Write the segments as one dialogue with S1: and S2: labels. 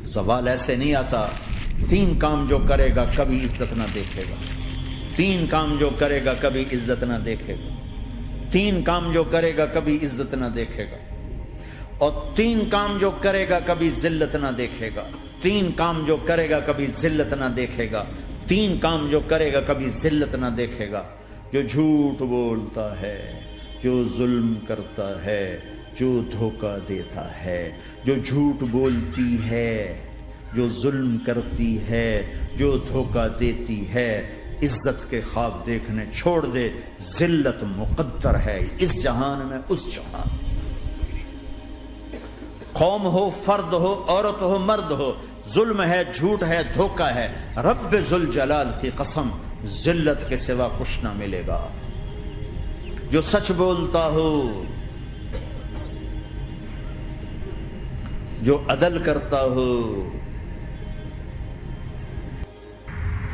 S1: زوال ایسے نہیں آتا. 3 کام جو کرے گا کبھی عزت نہ دیکھے گا. 3 کام جو کرے گا کبھی عزت نہ دیکھے گا. 3 کام جو کرے گا کبھی عزت نہ دیکھے گا. اور 3 کام جو کرے گا کبھی ذلت نہ دیکھے گا. 3 کام جو کرے گا کبھی ذلت نہ دیکھے گا. 3 کام جو کرے گا کبھی ذلت نہ دیکھے گا. جو جھوٹ بولتا ہے، جو ظلم کرتا ہے، جو دھوکہ دیتا ہے. جو جھوٹ بولتی ہے، جو ظلم کرتی ہے، جو دھوکہ دیتی ہے، عزت کے خواب دیکھنے چھوڑ دے. ذلت مقدر ہے اس جہان میں اس جہان. قوم ہو، فرد ہو، عورت ہو، مرد ہو، ظلم ہے، جھوٹ ہے، دھوکہ ہے، رب ذوالجلال کی قسم ذلت کے سوا کچھ نہ ملے گا. جو سچ بولتا ہو، جو عدل کرتا ہو،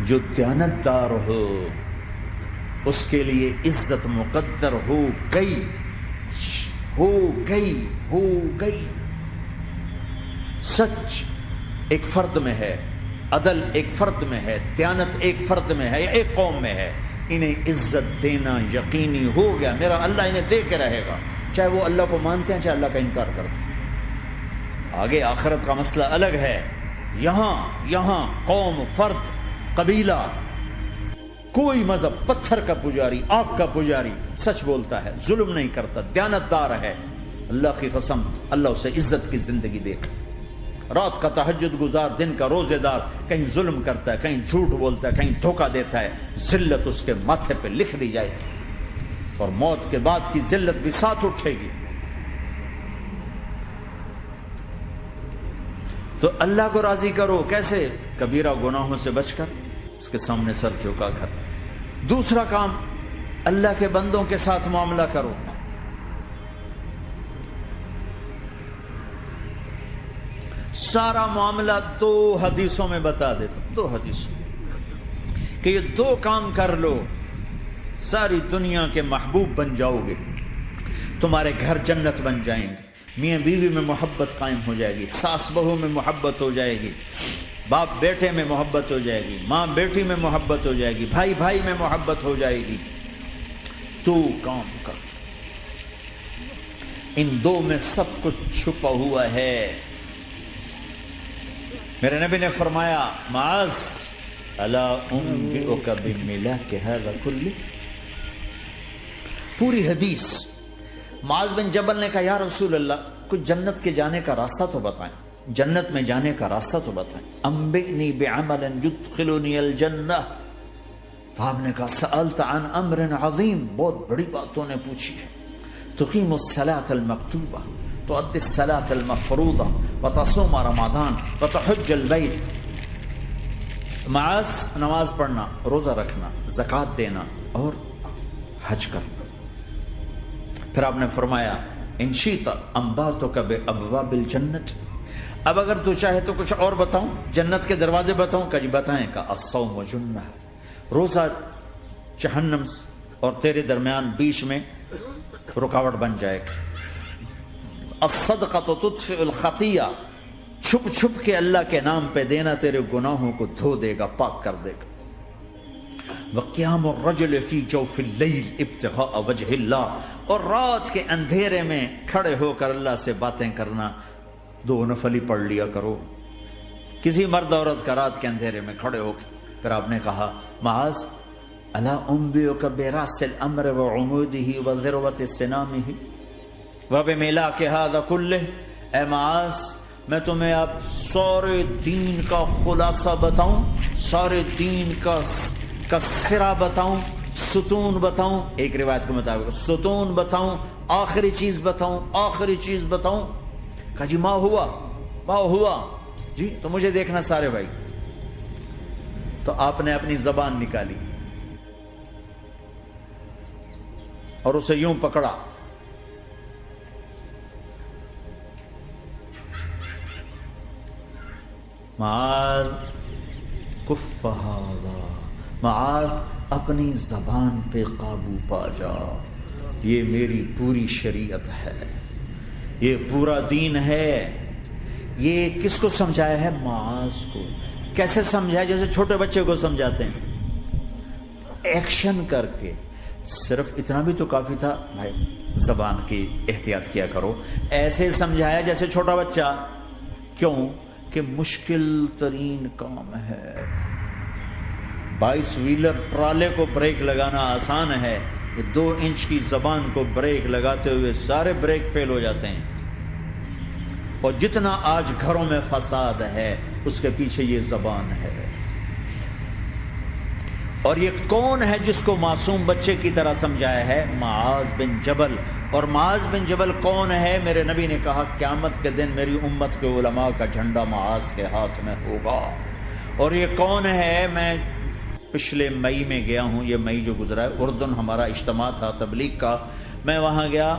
S1: جو دیانتدار ہو، اس کے لیے عزت مقدر ہو گئی، ہو گئی، ہو گئی. سچ ایک فرد میں ہے، عدل ایک فرد میں ہے، دیانت ایک فرد میں ہے یا ایک قوم میں ہے. انہیں عزت دینا یقینی ہو گیا. میرا اللہ انہیں دے کے رہے گا، چاہے وہ اللہ کو مانتے ہیں چاہے اللہ کا انکار کرتے ہیں. آگے آخرت کا مسئلہ الگ ہے. یہاں قوم، فرد، قبیلہ، کوئی مذہب، پتھر کا پجاری، آگ کا پجاری سچ بولتا ہے، ظلم نہیں کرتا، دیانتدار ہے، اللہ کی قسم اللہ اسے عزت کی زندگی دے گا. رات کا تہجد گزار، دن کا روزے دار، کہیں ظلم کرتا ہے، کہیں جھوٹ بولتا ہے، کہیں دھوکہ دیتا ہے، ذلت اس کے ماتھے پہ لکھ دی جائے گی اور موت کے بعد کی ذلت بھی ساتھ اٹھے گی. تو اللہ کو راضی کرو. کیسے؟ کبیرہ گناہوں سے بچ کر، اس کے سامنے سر جھکا کر. دوسرا کام، اللہ کے بندوں کے ساتھ معاملہ کرو. سارا معاملہ 2 حدیثوں میں بتا دیتا ہوں. 2 حدیثوں کہ یہ 2 کام کر لو، ساری دنیا کے محبوب بن جاؤ گے. تمہارے گھر جنت بن جائیں گے. میاں بیوی میں محبت قائم ہو جائے گی، ساس بہو میں محبت ہو جائے گی، باپ بیٹے میں محبت ہو جائے گی، ماں بیٹی میں محبت ہو جائے گی، بھائی بھائی میں محبت ہو جائے گی. 2 کام کر. ان 2 میں سب کچھ چھپا ہوا ہے. میرے نبی نے فرمایا معاذ الا انبئک بملاک ھذا کلہ. پوری حدیث. معاذ بن جبل نے کہا یا رسول اللہ کچھ جنت کے جانے کا راستہ تو بتائیں، جنت میں جانے کا راستہ تو بتائیں. انبئنی بعمل یدخلنی الجنہ. صاحب نے کہا سألت عن امر عظیم، بہت بڑی باتوں نے پوچھی ہے. تقیم الصلاۃ المکتوبہ، تؤدی الصلاۃ المفروضہ، وتصوم رمضان، وتحج البیت. معاذ نماز پڑھنا، روزہ رکھنا، زکوٰۃ دینا اور حج کرنا. پھر آپ نے فرمایا ان شئت انبأتک بابواب الجنت. اب اگر تو چاہے تو کچھ اور بتاؤں، جنت کے دروازے بتاؤں؟ کہ جی بتائیں. کا الصوم جنہ، روزہ جہنم اور تیرے درمیان بیچ میں رکاوٹ بن جائے گا. الصدقۃ تطفئ الخطیہ، چھپ چھپ کے اللہ کے نام پہ دینا تیرے گناہوں کو دھو دے گا، پاک کر دے گا. وقیام الرجل فی جوف اللیل ابتغاء وجہ اللہ، اور رات کے اندھیرے میں کھڑے ہو کر اللہ سے باتیں کرنا. 2 نفل ہی پڑھ لیا کرو. کسی مرد عورت کا رات کے اندھیرے میں کھڑے ہو کے. پھر آپ نے کہا معاذ الا انبئک براس الامر وعمودہ وذروۃ سنامہ وبملاک ھذا کلہ. اے معاذ میں تمہیں اب سارے دین کا خلاصہ بتاؤں، سارے دین کا سرا بتاؤں، ستون بتاؤں. ایک روایت کے مطابق ستون بتاؤں، آخری چیز بتاؤں، آخری چیز بتاؤں. کہا جی ما ہوا جی تو مجھے دیکھنا سارے بھائی. تو آپ نے اپنی زبان نکالی اور اسے یوں پکڑا. معاذ کف ھذا، معاذ اپنی زبان پہ قابو پا جا. یہ میری پوری شریعت ہے، یہ پورا دین ہے، یہ کس کو سمجھایا ہے؟ معاذ کو۔ کیسے سمجھایا؟ جیسے چھوٹے بچے کو سمجھاتے ہیں، ایکشن کر کے۔ صرف اتنا بھی تو کافی تھا، بھائی زبان کی احتیاط کیا کرو، ایسے سمجھایا جیسے چھوٹا بچہ۔ کیوں کہ مشکل ترین کام ہے۔ 22 ویلر ٹرالے کو بریک لگانا آسان ہے، یہ 2 انچ کی زبان کو بریک لگاتے ہوئے سارے بریک فیل ہو جاتے ہیں۔ اور جتنا آج گھروں میں فساد ہے اس کے پیچھے یہ زبان ہے۔ اور یہ کون ہے جس کو معصوم بچے کی طرح سمجھایا ہے؟ معاذ بن جبل۔ اور معاذ بن جبل کون ہے؟ میرے نبی نے کہا قیامت کے دن میری امت کے علماء کا جھنڈا معاذ کے ہاتھ میں ہوگا۔ اور یہ کون ہے؟ میں پچھلے مئی میں گیا ہوں، یہ مئی جو گزرا ہے، اردن ہمارا اجتماع تھا تبلیغ کا، میں وہاں گیا،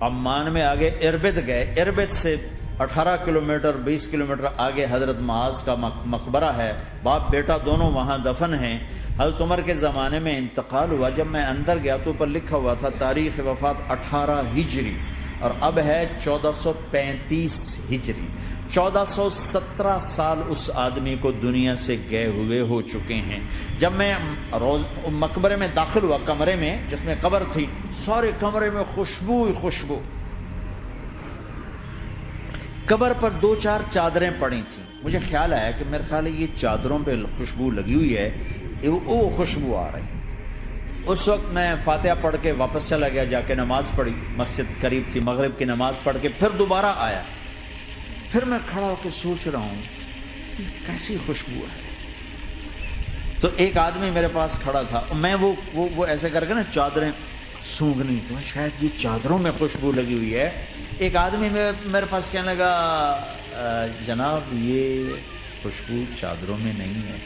S1: عمان میں آگے اربد گئے، اربد سے 18 کلومیٹر 20 کلومیٹر آگے حضرت معاذ کا مقبرہ ہے، باپ بیٹا دونوں وہاں دفن ہیں۔ حضرت عمر کے زمانے میں انتقال ہوا، جب میں اندر گیا تو اوپر لکھا ہوا تھا تاریخ وفات 18 ہجری، اور اب ہے 1435 ہجری۔ 1417 سال اس آدمی کو دنیا سے گئے ہوئے ہو چکے ہیں۔ جب میں مقبرے میں داخل ہوا، کمرے میں جس میں قبر تھی، سارے کمرے میں خوشبو ہی خوشبو۔ قبر پر 2-4 چادریں پڑی تھیں، مجھے خیال آیا کہ میرے خیال ہے یہ چادروں پہ خوشبو لگی ہوئی ہے، وہ خوشبو آ رہی۔ اس وقت میں فاتحہ پڑھ کے واپس چلا گیا، جا کے نماز پڑھی، مسجد قریب تھی، مغرب کی نماز پڑھ کے پھر دوبارہ آیا۔ پھر میں کھڑا ہو کے سوچ رہا ہوں کیسی خوشبو ہے۔ تو ایک آدمی میرے پاس کھڑا تھا، میں وہ ایسے کر کے نا چادریں سونگھنی، تو شاید یہ چادروں میں خوشبو لگی ہوئی ہے۔ ایک آدمی میرے پاس کہنے لگا جناب یہ خوشبو چادروں میں نہیں ہے،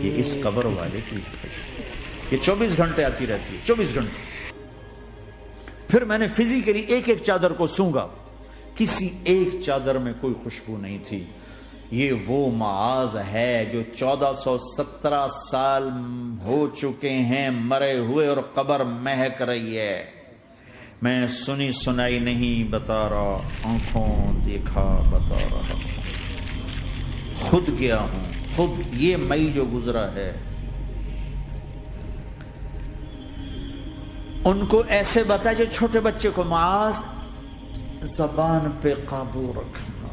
S1: یہ اس قبر والے کی خوشبو، یہ 24 گھنٹے آتی رہتی ہے، 24 گھنٹے۔ پھر میں نے فزیکلی ایک ایک چادر کو سونگا، کسی ایک چادر میں کوئی خوشبو نہیں تھی۔ یہ وہ معاذ ہے جو 1417 سال ہو چکے ہیں مرے ہوئے، اور قبر مہک رہی ہے۔ میں سنی سنائی نہیں بتا رہا، آنکھوں دیکھا بتا رہا ہوں، خود گیا ہوں، خود یہ مئی جو گزرا ہے۔ ان کو ایسے بتا جو چھوٹے بچے کو، معاذ زبان پہ قابو رکھنا۔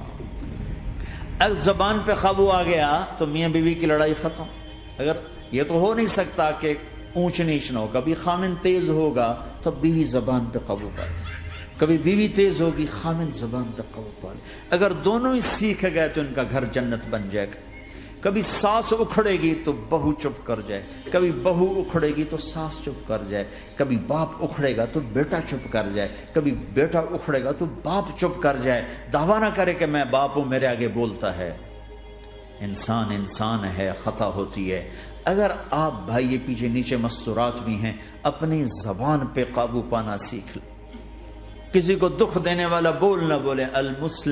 S1: اگر زبان پہ قابو آ گیا تو میاں بیوی کی لڑائی ختم۔ اگر یہ تو ہو نہیں سکتا کہ اونچ نیچ نہ ہو، کبھی خامن تیز ہوگا تو بیوی زبان پہ قابو پائے، کبھی بیوی تیز ہوگی خامن زبان پہ قابو پائے۔ اگر دونوں ہی سیکھ گئے تو ان کا گھر جنت بن جائے گا۔ کبھی ساس اکھڑے گی تو بہو چپ کر جائے، کبھی بہو اکھڑے گی تو ساس چپ کر جائے، کبھی باپ اکھڑے گا تو بیٹا چپ کر جائے، کبھی بیٹا اکھڑے گا تو باپ چپ کر جائے، دعویٰ نہ کرے کہ میں باپ ہوں میرے آگے بولتا ہے۔ انسان انسان ہے، خطا ہوتی ہے۔ اگر آپ بھائی یہ پیچھے نیچے مستورات بھی ہیں، اپنی زبان پہ قابو پانا سیکھ لیں، کسی کو دکھ دینے والا بول نہ بولے۔ المسلم